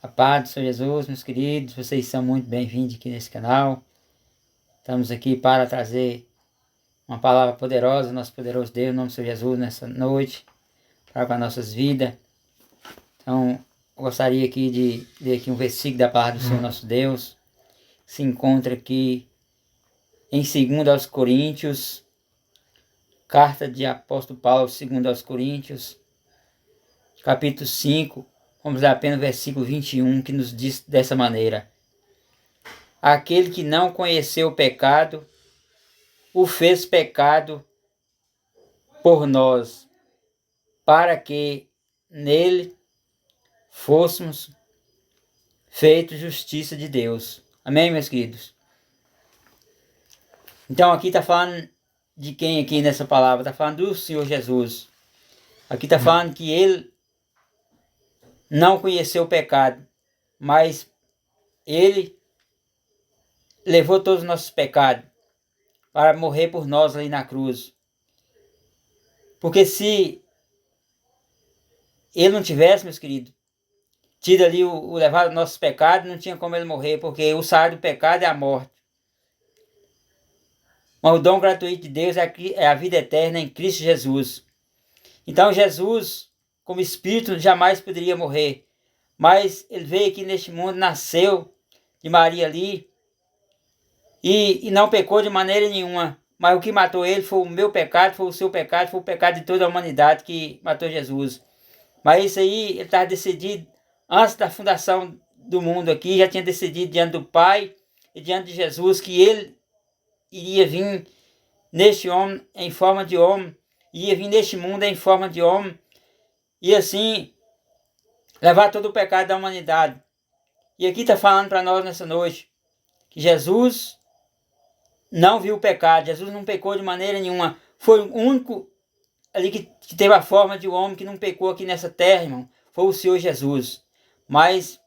A paz do Senhor Jesus, meus queridos, vocês são muito bem-vindos aqui nesse canal. Estamos aqui para trazer uma palavra poderosa, nosso poderoso Deus, em nome do Senhor Jesus, nessa noite, para as nossas vidas. Então, eu gostaria aqui de ler aqui um versículo da palavra do Senhor nosso Deus, que se encontra aqui em 2 aos Coríntios, carta de apóstolo Paulo, 2 aos Coríntios, capítulo 5, vamos ler apenas o versículo 21, que nos diz dessa maneira: aquele que não conheceu o pecado, o fez pecado por nós, para que nele fôssemos feitos justiça de Deus. Amém, meus queridos? Então aqui está falando de quem aqui nessa palavra? Está falando do Senhor Jesus. Aqui está falando que ele não conheceu o pecado, mas ele levou todos os nossos pecados para morrer por nós ali na cruz. Porque se ele não tivesse, meus queridos, tido ali o levado dos nossos pecados, não tinha como ele morrer, porque o salário do pecado é a morte. Mas o dom gratuito de Deus é a vida eterna em Cristo Jesus. Então Jesus, como Espírito, jamais poderia morrer. Mas ele veio aqui neste mundo, nasceu de Maria ali, e não pecou de maneira nenhuma. Mas o que matou ele foi o meu pecado, foi o seu pecado, foi o pecado de toda a humanidade que matou Jesus. Mas isso aí, ele estava decidido antes da fundação do mundo aqui, já tinha decidido diante do Pai e diante de Jesus que ele iria vir neste homem em forma de homem, ia vir neste mundo em forma de homem, e assim levar todo o pecado da humanidade. E aqui está falando para nós nessa noite que Jesus não viu o pecado, Jesus não pecou de maneira nenhuma. Foi o único ali que teve a forma de um homem que não pecou aqui nessa terra, irmão. Foi o Senhor Jesus. Mas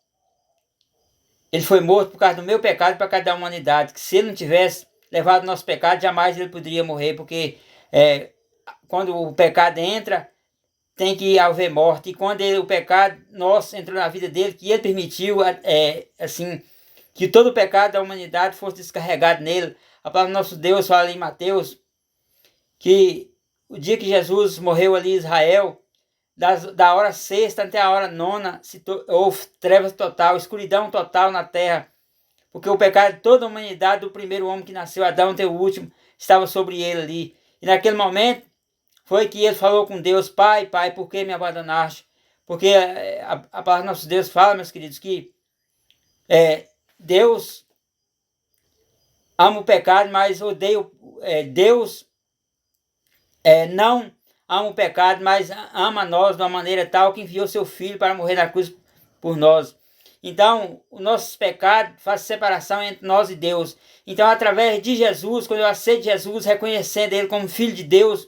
ele foi morto por causa do meu pecado e por causa da humanidade. Que se ele não tivesse levado o nosso pecado, jamais ele poderia morrer. Porque quando o pecado entra, tem que haver morte. E quando o pecado nosso entrou na vida dele, que ele permitiu assim, que todo o pecado da humanidade fosse descarregado nele. A palavra do nosso Deus fala em Mateus que o dia que Jesus morreu ali em Israel, da hora sexta até a hora nona, houve trevas total, escuridão total na terra, porque o pecado de toda a humanidade, do primeiro homem que nasceu, Adão até o último, estava sobre ele ali. E naquele momento foi que ele falou com Deus: Pai, por que me abandonaste? Porque a palavra do nosso Deus fala, meus queridos, que Deus ama o pecado, mas odeia Deus não ama o pecado, mas ama nós de uma maneira tal que enviou seu Filho para morrer na cruz por nós. Então, os nossos pecados fazem separação entre nós e Deus. Então, através de Jesus, quando eu aceito Jesus, reconhecendo Ele como Filho de Deus,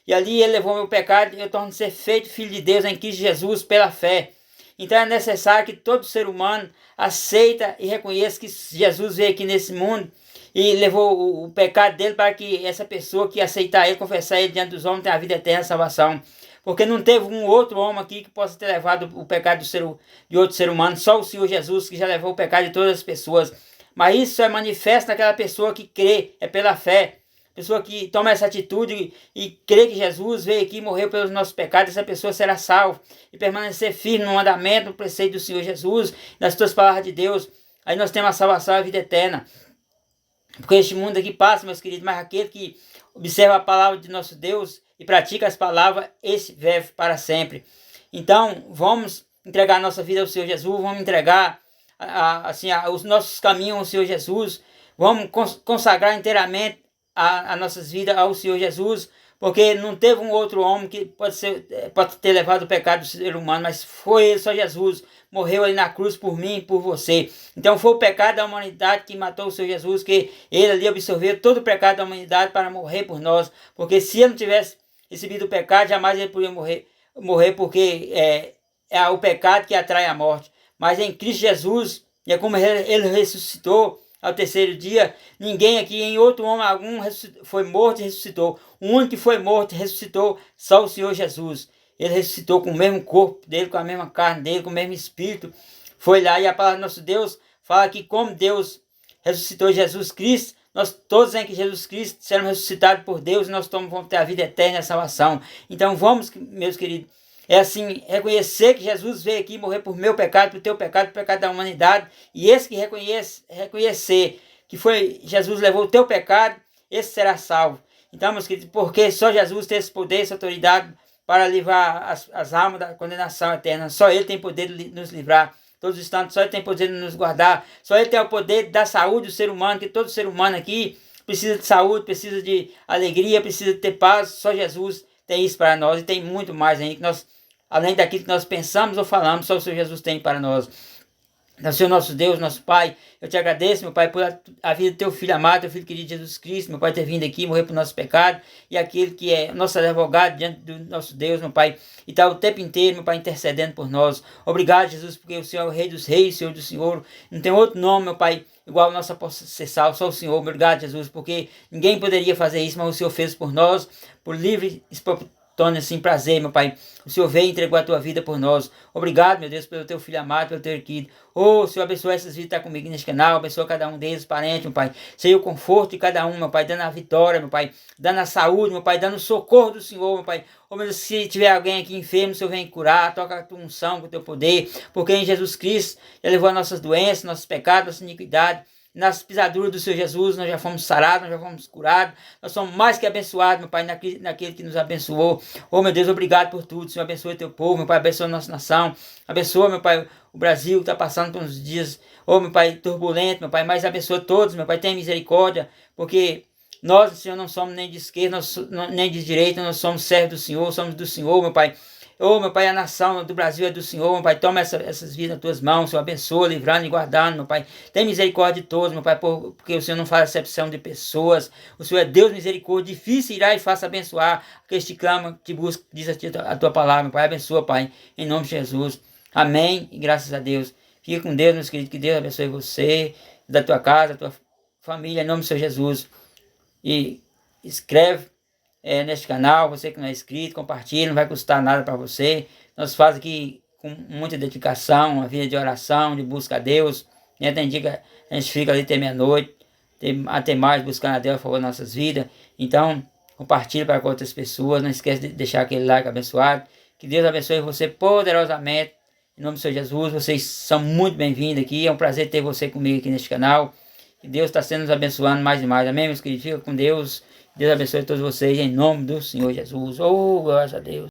e ali Ele levou meu pecado, eu torno ser feito Filho de Deus em Cristo Jesus pela fé. Então, é necessário que todo ser humano aceita e reconheça que Jesus veio aqui nesse mundo e levou o pecado dele para que essa pessoa que aceitar ele, confessar ele diante dos homens, tenha a vida eterna, a salvação. Porque não teve um outro homem aqui que possa ter levado o pecado de outro ser humano, só o Senhor Jesus, que já levou o pecado de todas as pessoas. Mas isso é manifesto naquela pessoa que crê, é pela fé. Pessoa que toma essa atitude e crê que Jesus veio aqui e morreu pelos nossos pecados, essa pessoa será salva e permanecer firme no mandamento, no preceito do Senhor Jesus, nas tuas palavras de Deus. Aí nós temos a salvação e a vida eterna. Porque este mundo aqui passa, meus queridos, mas aquele que observa a palavra de nosso Deus e pratica as palavras, esse vive para sempre. Então, vamos entregar a nossa vida ao Senhor Jesus, vamos entregar os nossos caminhos ao Senhor Jesus, vamos consagrar inteiramente as nossas vidas ao Senhor Jesus, porque não teve um outro homem que pode ter levado o pecado do ser humano, mas foi ele, só Jesus, morreu ali na cruz por mim e por você. Então foi o pecado da humanidade que matou o Senhor Jesus, que ele ali absorveu todo o pecado da humanidade para morrer por nós, porque se ele não tivesse recebido o pecado, jamais ele poderia morrer porque é o pecado que atrai a morte. Mas em Cristo Jesus, é como ele ressuscitou ao terceiro dia, ninguém aqui, em outro homem algum, foi morto e ressuscitou. O único que foi morto e ressuscitou, só o Senhor Jesus. Ele ressuscitou com o mesmo corpo dele, com a mesma carne dele, com o mesmo espírito. foi lá, e a palavra do nosso Deus fala que como Deus ressuscitou Jesus Cristo, nós todos em que Jesus Cristo serão ressuscitados por Deus, e nós vamos ter a vida eterna e a salvação. Então vamos, meus queridos, é assim, reconhecer que Jesus veio aqui morrer por meu pecado, por teu pecado, por pecado da humanidade, e esse que reconhecer que foi Jesus levou o teu pecado, esse será salvo. Então, meus queridos, porque só Jesus tem esse poder, essa autoridade para livrar as almas da condenação eterna. Só Ele tem poder de nos livrar todos os instantes, só Ele tem poder de nos guardar, só Ele tem o poder da saúde do ser humano, que todo ser humano aqui precisa de saúde, precisa de alegria, precisa de ter paz. Só Jesus tem isso para nós, e tem muito mais ainda, que nós, além daquilo que nós pensamos ou falamos, só o Senhor Jesus tem para nós. Então, Senhor nosso Deus, nosso Pai, eu te agradeço, meu Pai, por a vida do teu Filho amado, teu Filho querido Jesus Cristo, meu Pai, ter vindo aqui, morrer por nosso pecado, e aquele que é nosso advogado diante do nosso Deus, meu Pai, e está o tempo inteiro, meu Pai, intercedendo por nós. Obrigado, Jesus, porque o Senhor é o Rei dos Reis, Senhor do Senhor, não tem outro nome, meu Pai, igual ao nosso apóstolo ser salvo, só o Senhor. Obrigado, Jesus, porque ninguém poderia fazer isso, mas o Senhor fez por nós, por livre torne assim prazer, meu Pai. O Senhor veio e entregou a tua vida por nós. Obrigado, meu Deus, pelo teu filho amado, pelo teu querido. Oh, Senhor, abençoa essas vidas que estão comigo neste canal. Abençoa cada um deles, parente, meu Pai. Seja o conforto de cada um, meu Pai, dando a vitória, meu Pai, dando a saúde, meu Pai, dando o socorro do Senhor, meu Pai. Oh, meu Deus, se tiver alguém aqui enfermo, o Senhor vem curar, toca a tua unção com o teu poder, porque em Jesus Cristo já levou as nossas doenças, nossos pecados, nossa iniquidade. Nas pisaduras do Senhor Jesus, nós já fomos sarados, nós já fomos curados, nós somos mais que abençoados, meu Pai, naquele que nos abençoou. Oh, meu Deus, obrigado por tudo, Senhor, abençoe teu povo, meu Pai, abençoa a nossa nação, abençoa, meu Pai, o Brasil que está passando por uns dias, oh, meu Pai, turbulento, meu Pai, mas abençoa todos, meu Pai, tenha misericórdia, porque nós, Senhor, não somos nem de esquerda, nem de direita, nós somos servos do Senhor, somos do Senhor, meu Pai. Oh, meu Pai, a nação do Brasil é do Senhor, meu Pai, toma essas vidas nas tuas mãos, Senhor, abençoa, livrando e guardando, meu Pai, tem misericórdia de todos, meu Pai, porque o Senhor não faz acepção de pessoas, o Senhor é Deus misericórdia, difícil irá e faça abençoar, aqueles que te clamam, te buscam, diz a tua palavra, meu Pai, abençoa, Pai, em nome de Jesus, amém, e graças a Deus, fica com Deus, meus queridos, que Deus abençoe você, da tua casa, da tua família, em nome do Senhor Jesus, e escreve, neste canal, você que não é inscrito, compartilha, não vai custar nada para você. Nós fazemos aqui com muita dedicação, uma vida de oração, de busca a Deus. Tem dia que a gente fica ali até meia-noite, até mais buscando a Deus a favor das nossas vidas. Então, compartilhe para outras pessoas, não esqueça de deixar aquele like abençoado. Que Deus abençoe você poderosamente. Em nome do Senhor Jesus, vocês são muito bem-vindos aqui. É um prazer ter você comigo aqui neste canal. Que Deus está sendo nos abençoando mais e mais. Amém, meus queridos? Fica com Deus. Deus abençoe todos vocês em nome do Senhor Jesus. Oh, graças a Deus.